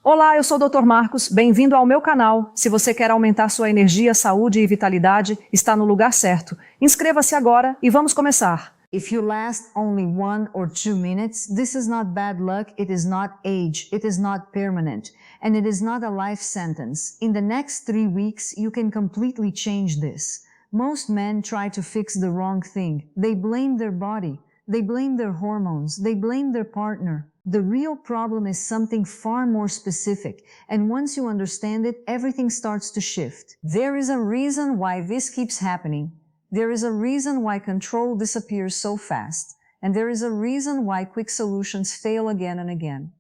Olá, eu sou o Dr. Marcos, bem-vindo ao meu canal. Se você quer aumentar sua energia, saúde e vitalidade, está no lugar certo. Inscreva-se agora e vamos começar. If you last only 1 or 2 minutes, this is not bad luck, it is not age, it is not permanent, and it is not a life sentence. In the next 3 weeks, you can completely change this. Most men try to fix the wrong thing. They blame their body, they blame their hormones, they blame their partner. The real problem is something far more specific, and once you understand it, everything starts to shift. There is a reason why this keeps happening. There is a reason why control disappears so fast, and there is a reason why quick solutions fail again and again.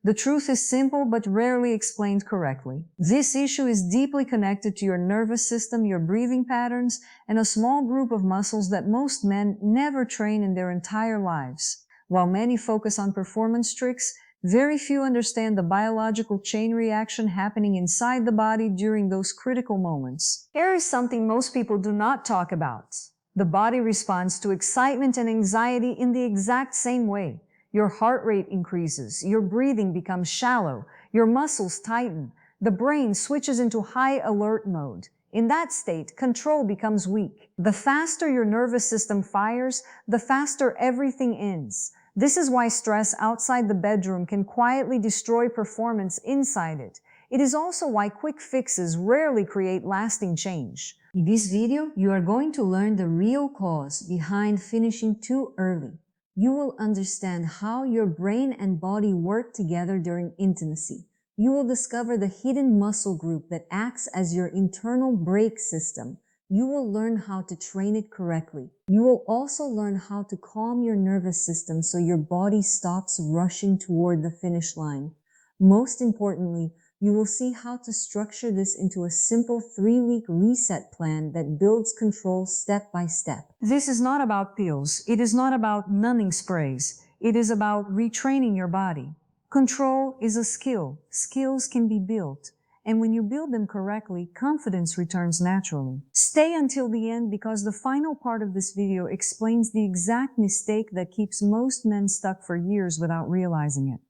The truth is simple but rarely explained correctly. This issue is deeply connected to your nervous system, your breathing patterns, and a small group of muscles that most men never train in their entire lives. While many focus on performance tricks, very few understand the biological chain reaction happening inside the body during those critical moments. Here is something most people do not talk about. The body responds to excitement and anxiety in the exact same way. Your heart rate increases, your breathing becomes shallow, your muscles tighten, the brain switches into high alert mode. In that state, control becomes weak. The faster your nervous system fires, the faster everything ends. This is why stress outside the bedroom can quietly destroy performance inside it. It is also why quick fixes rarely create lasting change. In this video, you are going to learn the real cause behind finishing too early. You will understand how your brain and body work together during intimacy. You will discover the hidden muscle group that acts as your internal brake system. You will learn how to train it correctly. You will also learn how to calm your nervous system so your body stops rushing toward the finish line. Most importantly, you will see how to structure this into a simple 3-week reset plan that builds control step by step. This is not about pills. It is not about numbing sprays. It is about retraining your body. Control is a skill. Skills can be built. And when you build them correctly, confidence returns naturally. Stay until the end because the final part of this video explains the exact mistake that keeps most men stuck for years without realizing it.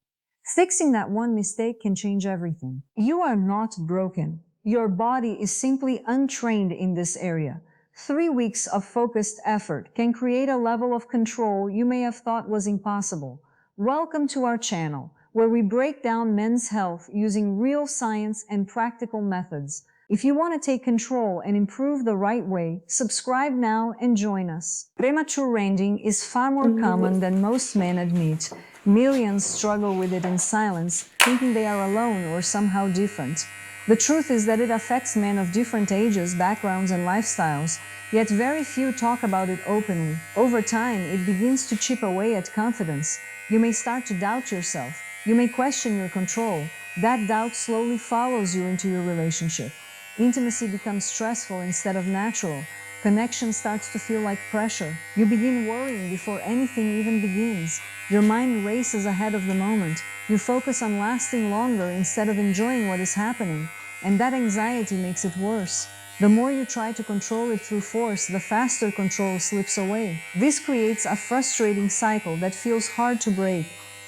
Fixing that one mistake can change everything. You are not broken. Your body is simply untrained in this area. 3 weeks of focused effort can create a level of control you may have thought was impossible. Welcome to our channel, where we break down men's health using real science and practical methods. If you want to take control and improve the right way, subscribe now and join us. Premature ending is far more common than most men admit. Millions struggle with it in silence, thinking they are alone or somehow different. The truth is that it affects men of different ages, backgrounds, and lifestyles, yet very few talk about it openly. Over time, it begins to chip away at confidence. You may start to doubt yourself. You may question your control. That doubt slowly follows you into your relationship. Intimacy becomes stressful instead of natural. Connection starts to feel like pressure. You begin worrying before anything even begins. Your mind races ahead of the moment. You focus on lasting longer instead of enjoying what is happening. And that anxiety makes it worse. The more you try to control it through force, the faster control slips away. This creates a frustrating cycle that feels hard to break.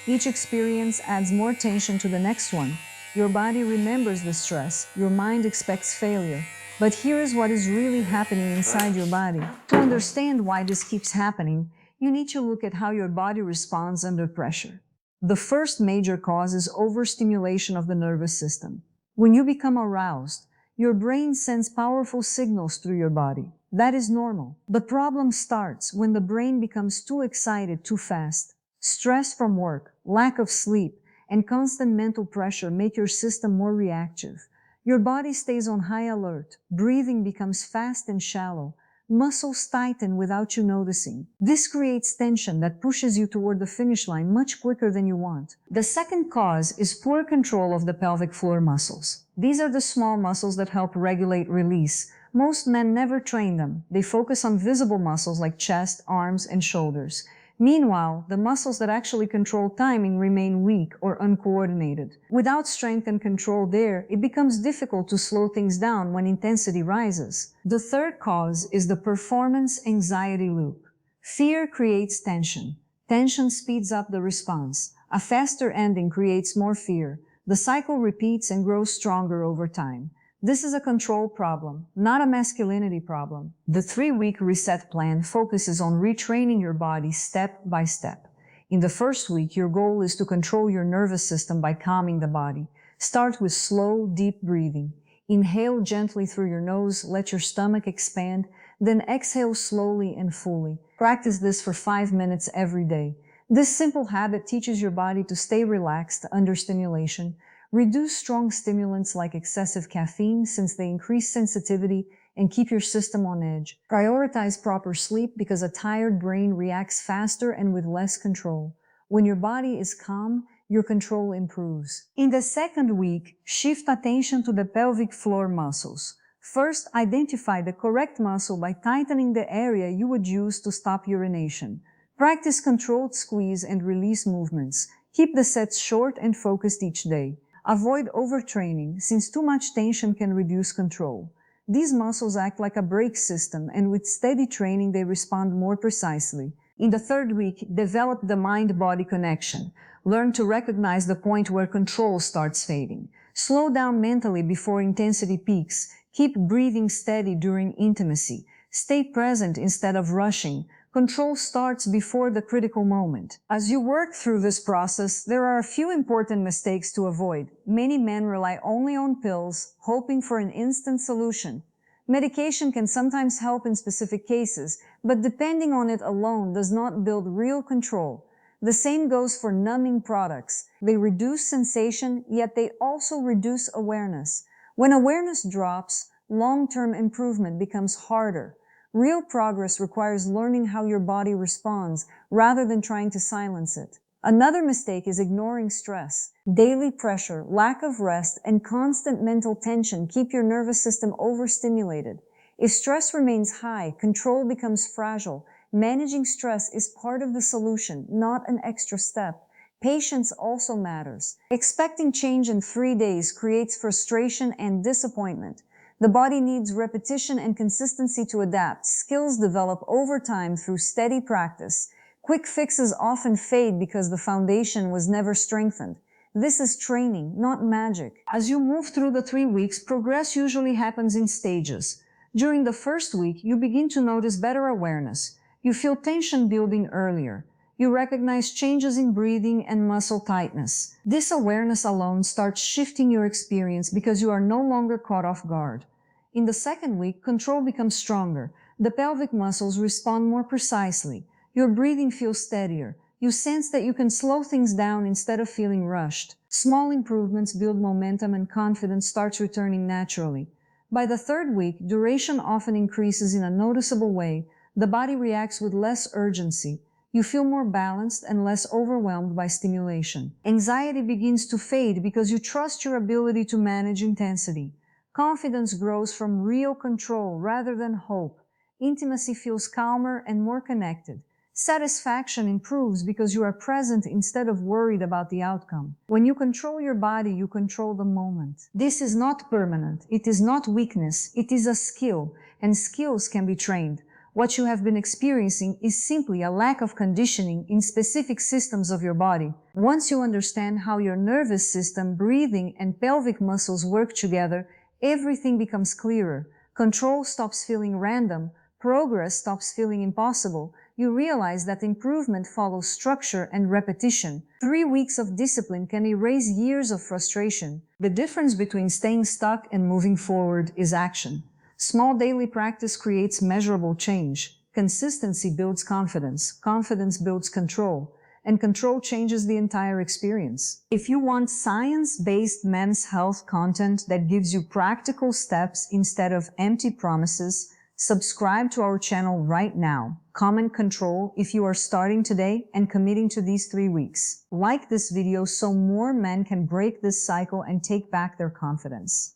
Each experience adds more tension to the next one. Your body remembers the stress. Your mind expects failure. But here is what is really happening inside your body. To understand why this keeps happening, you need to look at how your body responds under pressure. The first major cause is overstimulation of the nervous system. When you become aroused, your brain sends powerful signals through your body. That is normal. The problem starts when the brain becomes too excited too fast. Stress from work, lack of sleep, and constant mental pressure make your system more reactive. Your body stays on high alert, breathing becomes fast and shallow, muscles tighten without you noticing. This creates tension that pushes you toward the finish line much quicker than you want. The second cause is poor control of the pelvic floor muscles. These are the small muscles that help regulate release. Most men never train them. They focus on visible muscles like chest, arms, and shoulders. Meanwhile, the muscles that actually control timing remain weak or uncoordinated. Without strength and control there, it becomes difficult to slow things down when intensity rises. The third cause is the performance anxiety loop. Fear creates tension. Tension speeds up the response. A faster ending creates more fear. The cycle repeats and grows stronger over time. This is a control problem, not a masculinity problem. The 3-week reset plan focuses on retraining your body step by step. In the first week, your goal is to control your nervous system by calming the body. Start with slow, deep breathing. Inhale gently through your nose, let your stomach expand, then exhale slowly and fully. Practice this for 5 minutes every day. This simple habit teaches your body to stay relaxed under stimulation. Reduce strong stimulants like excessive caffeine since they increase sensitivity and keep your system on edge. Prioritize proper sleep because a tired brain reacts faster and with less control. When your body is calm, your control improves. In the second week, shift attention to the pelvic floor muscles. First, identify the correct muscle by tightening the area you would use to stop urination. Practice controlled squeeze and release movements. Keep the sets short and focused each day. Avoid overtraining, since too much tension can reduce control. These muscles act like a brake system, and with steady training they respond more precisely. In the third week, develop the mind-body connection. Learn to recognize the point where control starts fading. Slow down mentally before intensity peaks. Keep breathing steady during intimacy. Stay present instead of rushing. Control starts before the critical moment. As you work through this process, there are a few important mistakes to avoid. Many men rely only on pills, hoping for an instant solution. Medication can sometimes help in specific cases, but depending on it alone does not build real control. The same goes for numbing products. They reduce sensation, yet they also reduce awareness. When awareness drops, long-term improvement becomes harder. Real progress requires learning how your body responds rather than trying to silence it. Another mistake is ignoring stress. Daily pressure, lack of rest, and constant mental tension keep your nervous system overstimulated. If stress remains high, control becomes fragile. Managing stress is part of the solution, not an extra step. Patience also matters. Expecting change in 3 days creates frustration and disappointment. The body needs repetition and consistency to adapt. Skills develop over time through steady practice. Quick fixes often fade because the foundation was never strengthened. This is training, not magic. As you move through the 3 weeks, progress usually happens in stages. During the first week, you begin to notice better awareness. You feel tension building earlier. You recognize changes in breathing and muscle tightness. This awareness alone starts shifting your experience because you are no longer caught off guard. In the second week, control becomes stronger. The pelvic muscles respond more precisely. Your breathing feels steadier. You sense that you can slow things down instead of feeling rushed. Small improvements build momentum and confidence starts returning naturally. By the third week, duration often increases in a noticeable way. The body reacts with less urgency. You feel more balanced and less overwhelmed by stimulation. Anxiety begins to fade because you trust your ability to manage intensity. Confidence grows from real control rather than hope. Intimacy feels calmer and more connected. Satisfaction improves because you are present instead of worried about the outcome. When you control your body, you control the moment. This is not permanent. It is not weakness. It is a skill, and skills can be trained. What you have been experiencing is simply a lack of conditioning in specific systems of your body. Once you understand how your nervous system, breathing, and pelvic muscles work together, everything becomes clearer. Control stops feeling random. Progress stops feeling impossible. You realize that improvement follows structure and repetition. 3 weeks of discipline can erase years of frustration. The difference between staying stuck and moving forward is action. Small daily practice creates measurable change. Consistency builds confidence. Confidence builds control. And control changes the entire experience. If you want science-based men's health content that gives you practical steps instead of empty promises, subscribe to our channel right now. Comment control if you are starting today and committing to these 3 weeks. Like this video so more men can break this cycle and take back their confidence.